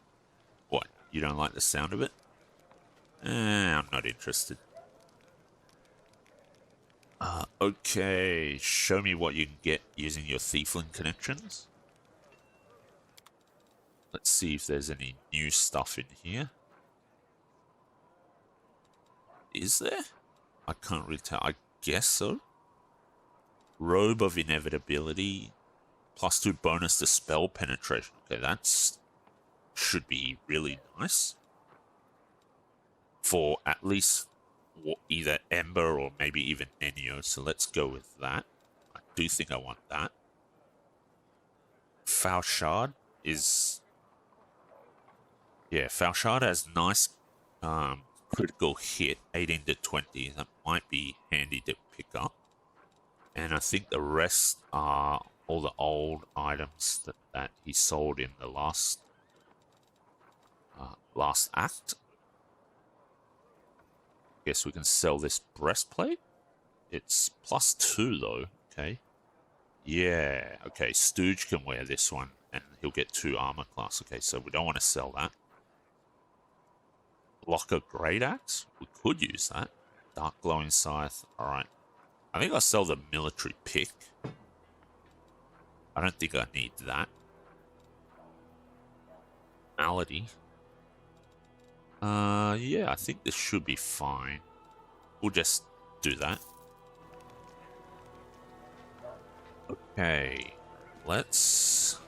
[SPEAKER 1] What, you don't like the sound of it? I'm not interested. Okay, show me what you can get using your Thiefling connections. Let's see if there's any new stuff in here. Is there? I can't really tell. I guess so. Robe of Inevitability. +2 bonus to spell penetration. Okay, that's should be really nice. For at least either Ember or maybe even Nenio, so let's go with that. I do think I want that. Falshard is... yeah, Falshard has nice critical hit, 18 to 20. That might be handy to pick up. And I think the rest are all the old items that he sold in the last act. Guess we can sell this breastplate. It's +2 though. Okay. Yeah. Okay. Stooge can wear this one, and he'll get 2 armor class. Okay, so we don't want to sell that. Blocker Great Axe. We could use that. Dark Glowing Scythe. All right. I think I'll sell the military pick. I don't think I need that. Malady. Yeah, I think this should be fine. We'll just do that. Okay, let's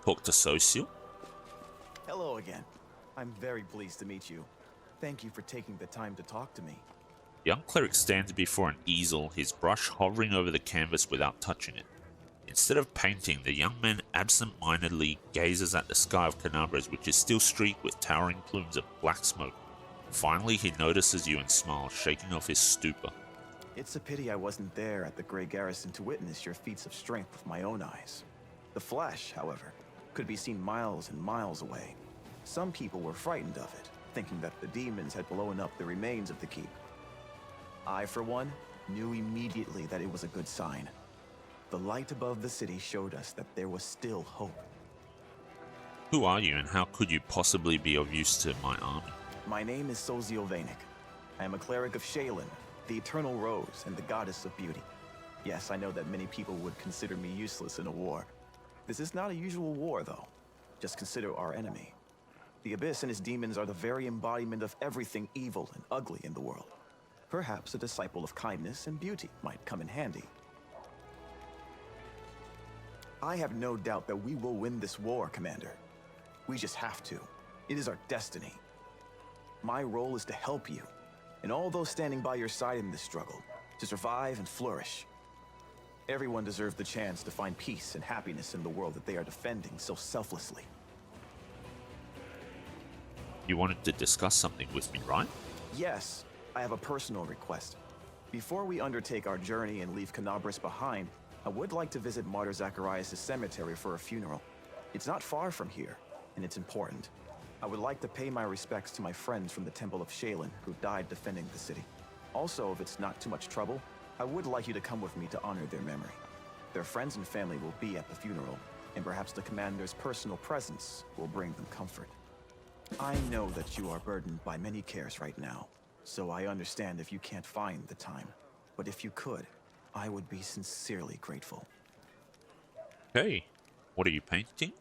[SPEAKER 1] talk to Social.
[SPEAKER 6] Hello again. I'm very pleased to meet you. Thank you for taking the time to talk to me.
[SPEAKER 1] Young cleric stands before an easel, his brush hovering over the canvas without touching it. Instead of painting, the young man absent-mindedly gazes at the sky of Canabras, which is still streaked with towering plumes of black smoke. Finally, he notices you and smiles, shaking off his stupor.
[SPEAKER 6] It's a pity I wasn't there at the Grey Garrison to witness your feats of strength with my own eyes. The flash, however, could be seen miles and miles away. Some people were frightened of it, thinking that the demons had blown up the remains of the keep. I, for one, knew immediately that it was a good sign. The light above the city showed us that there was still hope.
[SPEAKER 1] Who are you, and how could you possibly be of use to my army?
[SPEAKER 6] My name is Sozio Vanek. I am a cleric of Shaylin, the Eternal Rose and the Goddess of Beauty. Yes, I know that many people would consider me useless in a war. This is not a usual war, though. Just consider our enemy. The Abyss and his demons are the very embodiment of everything evil and ugly in the world. Perhaps a disciple of kindness and beauty might come in handy. I have no doubt that we will win this war, Commander. We just have to. It is our destiny. My role is to help you, and all those standing by your side in this struggle, to survive and flourish. Everyone deserves the chance to find peace and happiness in the world that they are defending so selflessly.
[SPEAKER 1] You wanted to discuss something with me, right?
[SPEAKER 6] Yes, I have a personal request. Before we undertake our journey and leave Canabris behind, I would like to visit Martyr Zacharias' cemetery for a funeral. It's not far from here, and it's important. I would like to pay my respects to my friends from the Temple of Shaylin who died defending the city. Also, if it's not too much trouble, I would like you to come with me to honor their memory. Their friends and family will be at the funeral, and perhaps the commander's personal presence will bring them comfort. I know that you are burdened by many cares right now, so I understand if you can't find the time. But if you could, I would be sincerely grateful.
[SPEAKER 1] Hey, what are you painting?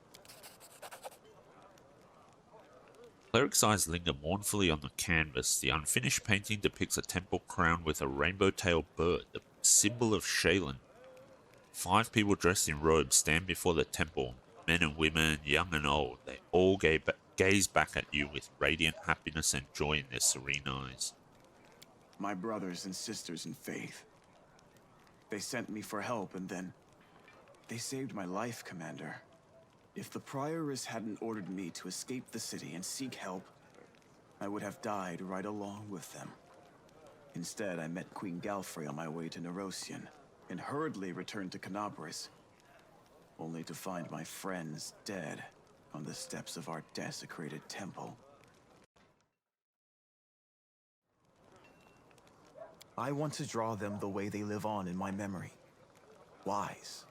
[SPEAKER 1] Cleric's eyes linger mournfully on the canvas. The unfinished painting depicts a temple crowned with a rainbow-tailed bird, the symbol of Shaylin. 5 people dressed in robes stand before the temple, men and women, young and old. They all gaze back at you with radiant happiness and joy in their serene eyes.
[SPEAKER 6] My brothers and sisters in faith. They sent me for help, and then they saved my life, Commander. If the Prioress hadn't ordered me to escape the city and seek help, I would have died right along with them. Instead, I met Queen Galfrey on my way to Nerosian, and hurriedly returned to Canabris, only to find my friends dead on the steps of our desecrated temple. I want to draw them the way they live on in my memory. Wise,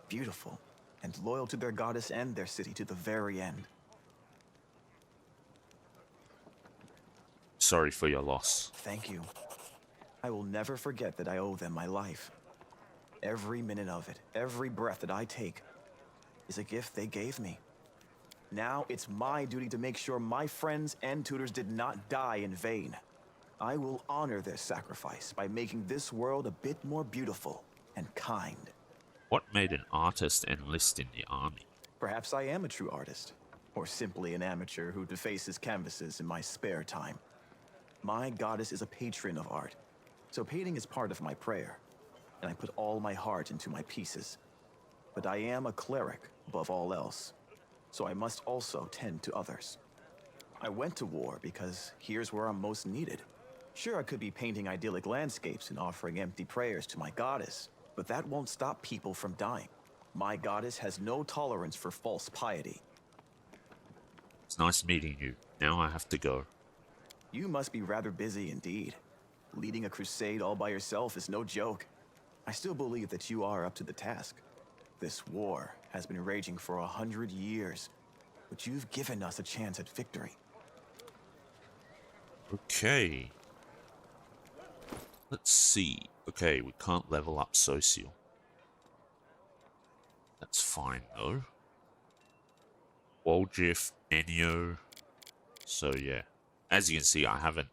[SPEAKER 6] beautiful, and loyal to their goddess and their city to the very end.
[SPEAKER 1] Sorry for your loss.
[SPEAKER 6] Thank you. I will never forget that I owe them my life. Every minute of it, every breath that I take, is a gift they gave me. Now it's my duty to make sure my friends and tutors did not die in vain. I will honor their sacrifice by making this world a bit more beautiful and kind.
[SPEAKER 1] What made an artist enlist in the army?
[SPEAKER 6] Perhaps I am a true artist, or simply an amateur who defaces canvases in my spare time. My goddess is a patron of art, so painting is part of my prayer, and I put all my heart into my pieces. But I am a cleric above all else, so I must also tend to others. I went to war because here's where I'm most needed. Sure, I could be painting idyllic landscapes and offering empty prayers to my goddess, but that won't stop people from dying. My goddess has no tolerance for false piety.
[SPEAKER 1] It's nice meeting you. Now I have to go.
[SPEAKER 6] You must be rather busy indeed. Leading a crusade all by yourself is no joke. I still believe that you are up to the task. This war has been raging for 100 years, but you've given us a chance at victory.
[SPEAKER 1] Okay. Let's see. Okay, we can't level up social. That's fine though. Woljif, Enyo. So yeah. As you can see, I haven't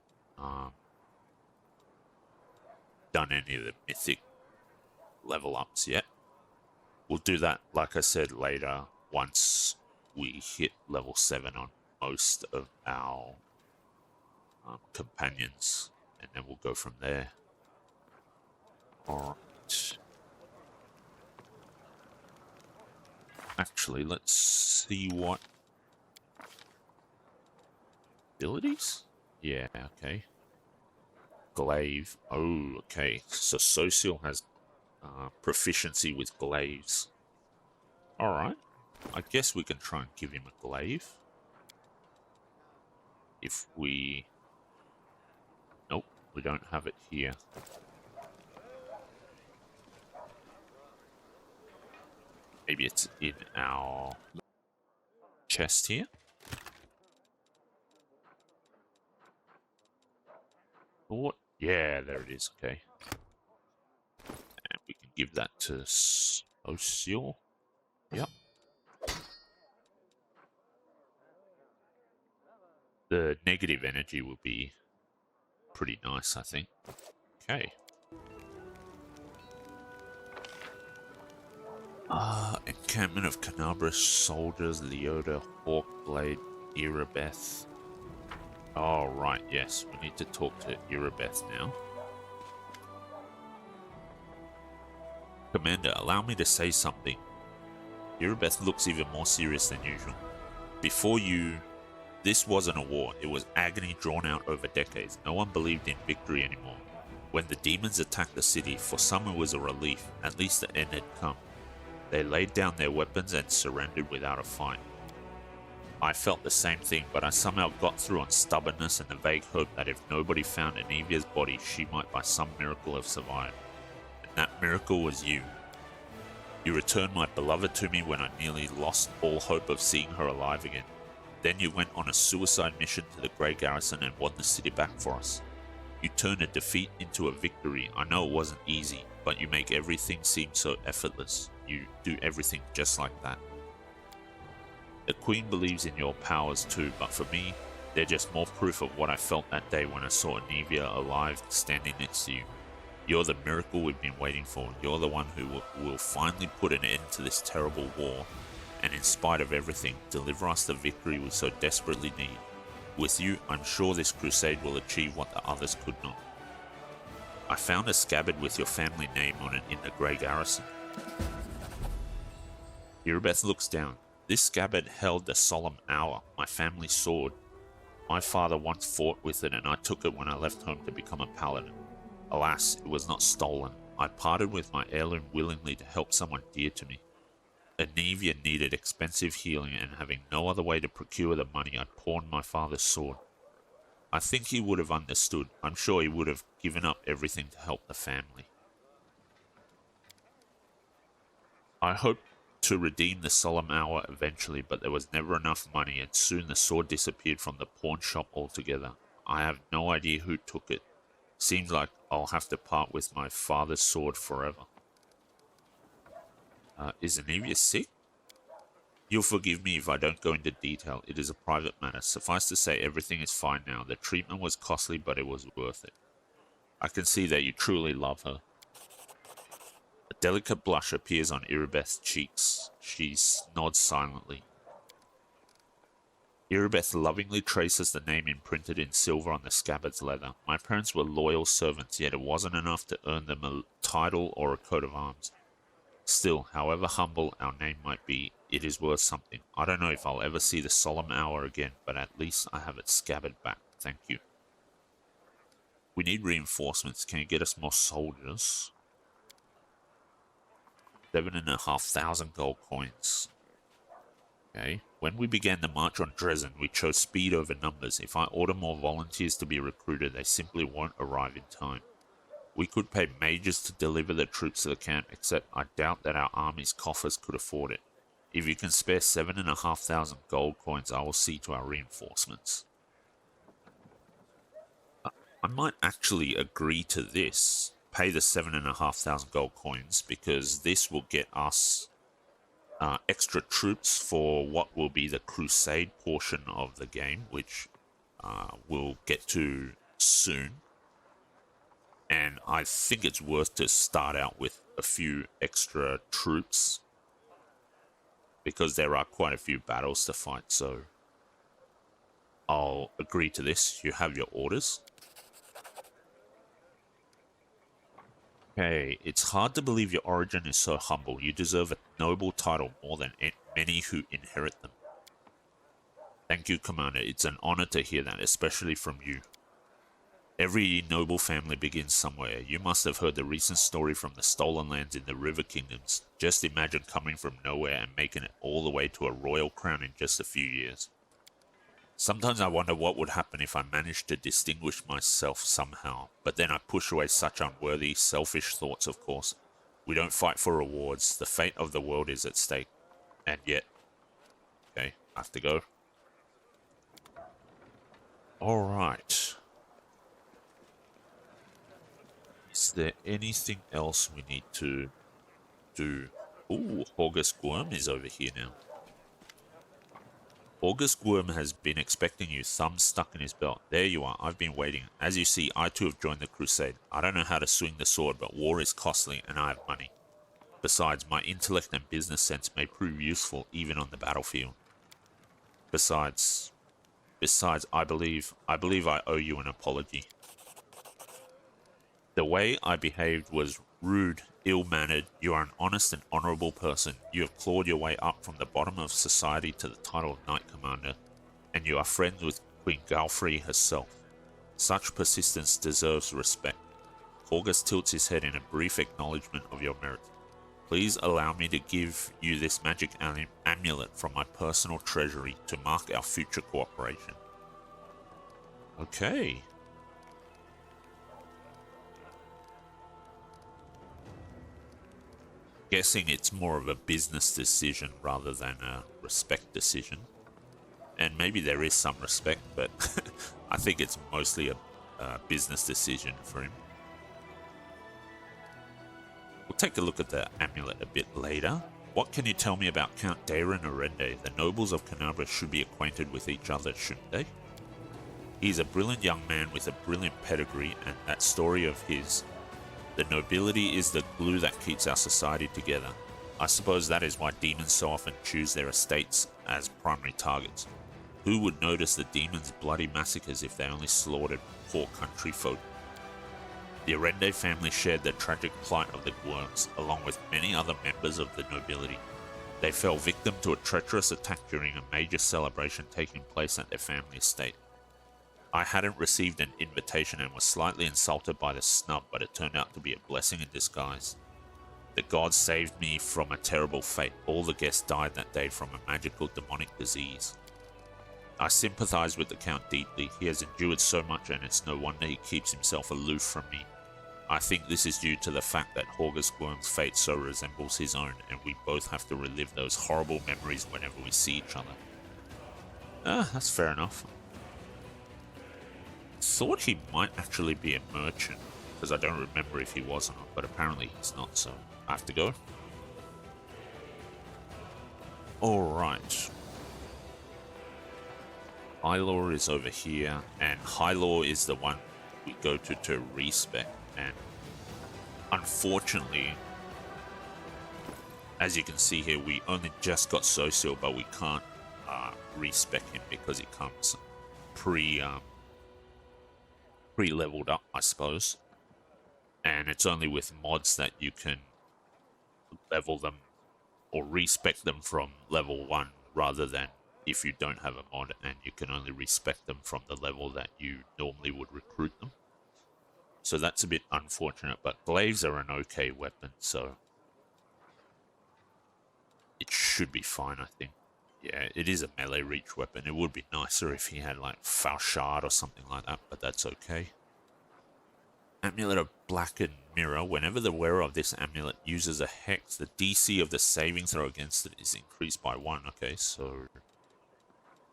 [SPEAKER 1] done any of the mythic level ups yet. We'll do that, like I said, later once we hit level 7 on most of our companions, and then we'll go from there. Alright. Actually, let's see what abilities? Yeah, okay. Glaive. Oh, okay. So Social has proficiency with glaives. Alright. I guess we can try and give him a glaive. If we... Nope, we don't have it here. Maybe it's in our chest here. What? Yeah, there it is. Okay. And we can give that to Osil. Yep. The negative energy will be pretty nice, I think. Okay. Encampment of Canabras soldiers, Leota, Hawkblade, Irabeth. Oh, right, yes. We need to talk to Irabeth now. Commander, allow me to say something. Irabeth looks even more serious than usual. Before you... This wasn't a war. It was agony drawn out over decades. No one believed in victory anymore. When the demons attacked the city, for some it was a relief. At least the end had come. They laid down their weapons and surrendered without a fight. I felt the same thing, but I somehow got through on stubbornness and the vague hope that if nobody found Anevia's body, she might by some miracle have survived. And that miracle was you. You returned my beloved to me when I nearly lost all hope of seeing her alive again. Then you went on a suicide mission to the Grey Garrison and won the city back for us. You turned a defeat into a victory. I know it wasn't easy, but you make everything seem so effortless. You do everything just like that. The Queen believes in your powers too, but for me, they're just more proof of what I felt that day when I saw Anevia alive standing next to you. You're the miracle we've been waiting for. You're the one who will finally put an end to this terrible war, and in spite of everything, deliver us the victory we so desperately need. With you, I'm sure this crusade will achieve what the others could not. I found a scabbard with your family name on it in the Grey Garrison. Irabeth looks down. This scabbard held the solemn hour, my family's sword. My father once fought with it and I took it when I left home to become a paladin. Alas, it was not stolen. I parted with my heirloom willingly to help someone dear to me. Anevia needed expensive healing, and having no other way to procure the money, I pawned my father's sword. I think he would have understood. I'm sure he would have given up everything to help the family. I hoped to redeem the solemn hour eventually, but there was never enough money, and soon the sword disappeared from the pawn shop altogether. I have no idea who took it. Seems like I'll have to part with my father's sword forever. Is Anevia sick? You'll forgive me if I don't go into detail. It is a private matter. Suffice to say, everything is fine now. The treatment was costly, but it was worth it. I can see that you truly love her. A delicate blush appears on Irabeth's cheeks. She nods silently. Irabeth lovingly traces the name imprinted in silver on the scabbard's leather. My parents were loyal servants, yet it wasn't enough to earn them a title or a coat of arms. Still, however humble our name might be, it is worth something. I don't know if I'll ever see the solemn hour again, but at least I have its scabbard back. Thank you. We need reinforcements. Can you get us more soldiers? 7,500 gold coins. Okay. When we began the march on Dresden, we chose speed over numbers. If I order more volunteers to be recruited, they simply won't arrive in time. We could pay mages to deliver the troops to the camp, except I doubt that our army's coffers could afford it. If you can spare 7,500 gold coins, I will see to our reinforcements. I might actually agree to this. Pay the 7,500 gold coins, because this will get us extra troops for what will be the crusade portion of the game, which we'll get to soon. And I think it's worth to start out with a few extra troops, because there are quite a few battles to fight, so I'll agree to this. You have your orders. Okay, it's hard to believe your origin is so humble. You deserve a noble title more than many who inherit them. Thank you, Commander. It's an honor to hear that, especially from you. Every noble family begins somewhere. You must have heard the recent story from the stolen lands in the River Kingdoms. Just imagine coming from nowhere and making it all the way to a royal crown in just a few years. Sometimes I wonder what would happen if I managed to distinguish myself somehow, but then I push away such unworthy, selfish thoughts, of course. We don't fight for rewards. The fate of the world is at stake. And yet... Okay, I have to go. Alright. Is there anything else we need to do? Ooh, August Worm is over here now. August Worm has been expecting you, thumb stuck in his belt. There you are, I've been waiting. As you see, I too have joined the crusade. I don't know how to swing the sword, but war is costly and I have money. Besides, my intellect and business sense may prove useful even on the battlefield. Besides, I believe I owe you an apology. The way I behaved was rude, ill-mannered. You are an honest and honorable person. You have clawed your way up from the bottom of society to the title of Knight Commander, and you are friends with Queen Galfrey herself. Such persistence deserves respect. August tilts his head in a brief acknowledgement of your merit. Please allow me to give you this magic amulet from my personal treasury to mark our future cooperation. Okay. Guessing it's more of a business decision rather than a respect decision. And maybe there is some respect, but I think it's mostly a business decision for him. We'll take a look at the amulet a bit later. What can you tell me about Count Dayron Arende? The nobles of Canabra should be acquainted with each other, shouldn't they? He's a brilliant young man with a brilliant pedigree, and that story of his. The nobility is the glue that keeps our society together. I suppose that is why demons so often choose their estates as primary targets. Who would notice the demons' bloody massacres if they only slaughtered poor country folk? The Arende family shared the tragic plight of the Worms, along with many other members of the nobility. They fell victim to a treacherous attack during a major celebration taking place at their family estate. I hadn't received an invitation and was slightly insulted by the snub, but it turned out to be a blessing in disguise. The gods saved me from a terrible fate. All the guests died that day from a magical demonic disease. I sympathize with the Count deeply. He has endured so much, and it's no wonder he keeps himself aloof from me. I think this is due to the fact that August Worm's fate so resembles his own, and we both have to relive those horrible memories whenever we see each other. That's fair enough. Thought he might actually be a merchant, because I don't remember if he was or not, but apparently he's not, so I have to go. Alright. Highlaw is over here, and Highlaw is the one we go to respec, and unfortunately, as you can see here, we only just got social, but we can't respec him because he comes pre-leveled up, I suppose. And it's only with mods that you can level them or respec them from level 1 rather than if you don't have a mod and you can only respec them from the level that you normally would recruit them. So that's a bit unfortunate, but glaives are an okay weapon, so it should be fine, I think. Yeah, it is a melee reach weapon. It would be nicer if he had like Falshard or something like that, but that's okay. Amulet of Blackened Mirror. Whenever the wearer of this amulet uses a hex, the DC of the saving throw against it is increased by 1. Okay, so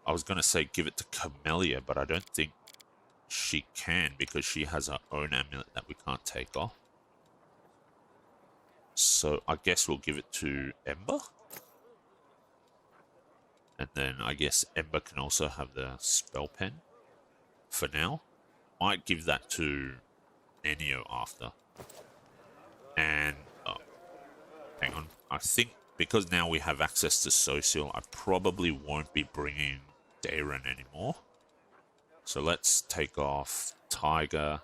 [SPEAKER 1] I was going to say give it to Camellia, but I don't think she can because she has her own amulet that we can't take off. So I guess we'll give it to Ember. And then I guess Ember can also have the spell pen for now. Might give that to Nenio after. And, hang on. I think because now we have access to social, I probably won't be bringing Dayron anymore. So let's take off Tiger,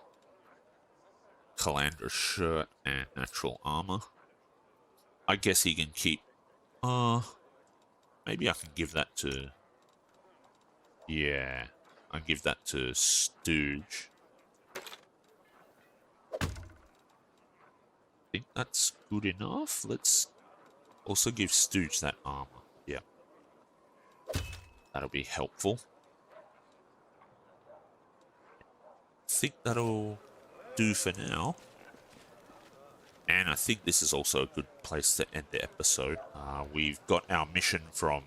[SPEAKER 1] Calandra's shirt, and natural armor. I guess he can keep... maybe I can give that to... Yeah, I'll give that to Stooge. think that's good enough. Let's also give Stooge that armor. Yeah. That'll be helpful. I think that'll do for now. And I think this is also a good place to end the episode. We've got our mission from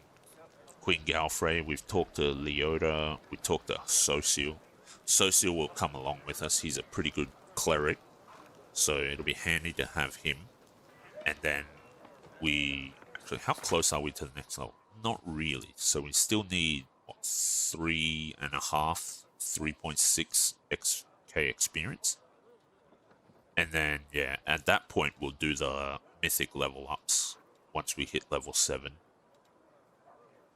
[SPEAKER 1] Queen Galfrey. We've talked to Leota. We talked to Sociel. Sociel will come along with us. He's a pretty good cleric. So it'll be handy to have him. And then we... Actually, how close are we to the next level? Not really. So we still need, what, 3.5, 3.6 XK experience. And then, yeah, at that point, we'll do the mythic level ups once we hit level 7.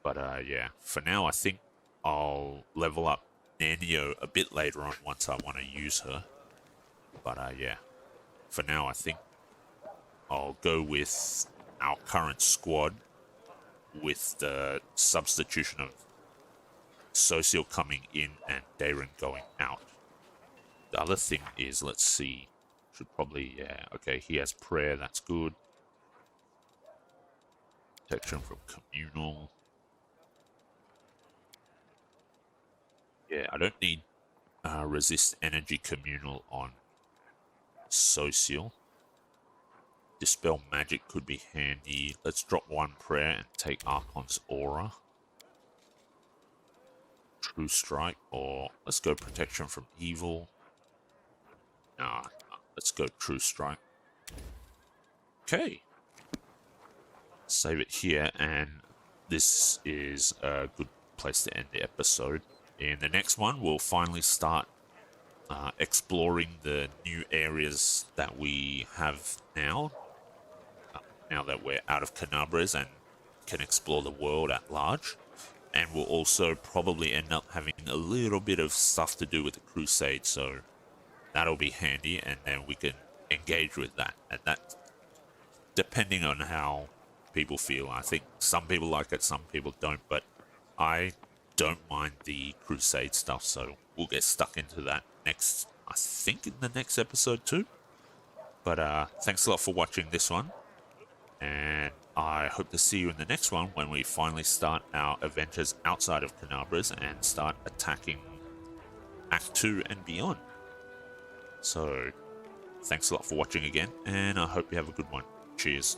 [SPEAKER 1] But, yeah, for now, I think I'll level up Nanio a bit later on once I want to use her. But, yeah, for now, I think I'll go with our current squad with the substitution of Sociel coming in and Darren going out. The other thing is, let's see, should probably, yeah, okay, he has prayer, that's good. Protection from communal. Yeah, I don't need resist energy communal on Sociel. Dispel magic could be handy. Let's drop 1 prayer and take Archon's aura. True strike, or let's go protection from evil. Nah, let's go true strike. Okay. Save it here, and this is a good place to end the episode. In the next one, we'll finally start exploring the new areas that we have now. Now that we're out of Canabres and can explore the world at large. And we'll also probably end up having a little bit of stuff to do with the Crusade, so that'll be handy, and then we can engage with that. And that, depending on how people feel. I think some people like it, some people don't, but I don't mind the Crusade stuff, so we'll get stuck into that next, I think in the next episode too. But thanks a lot for watching this one, and I hope to see you in the next one when we finally start our adventures outside of Canabres and start attacking Act 2 and beyond. So, thanks a lot for watching again, and I hope you have a good one. Cheers.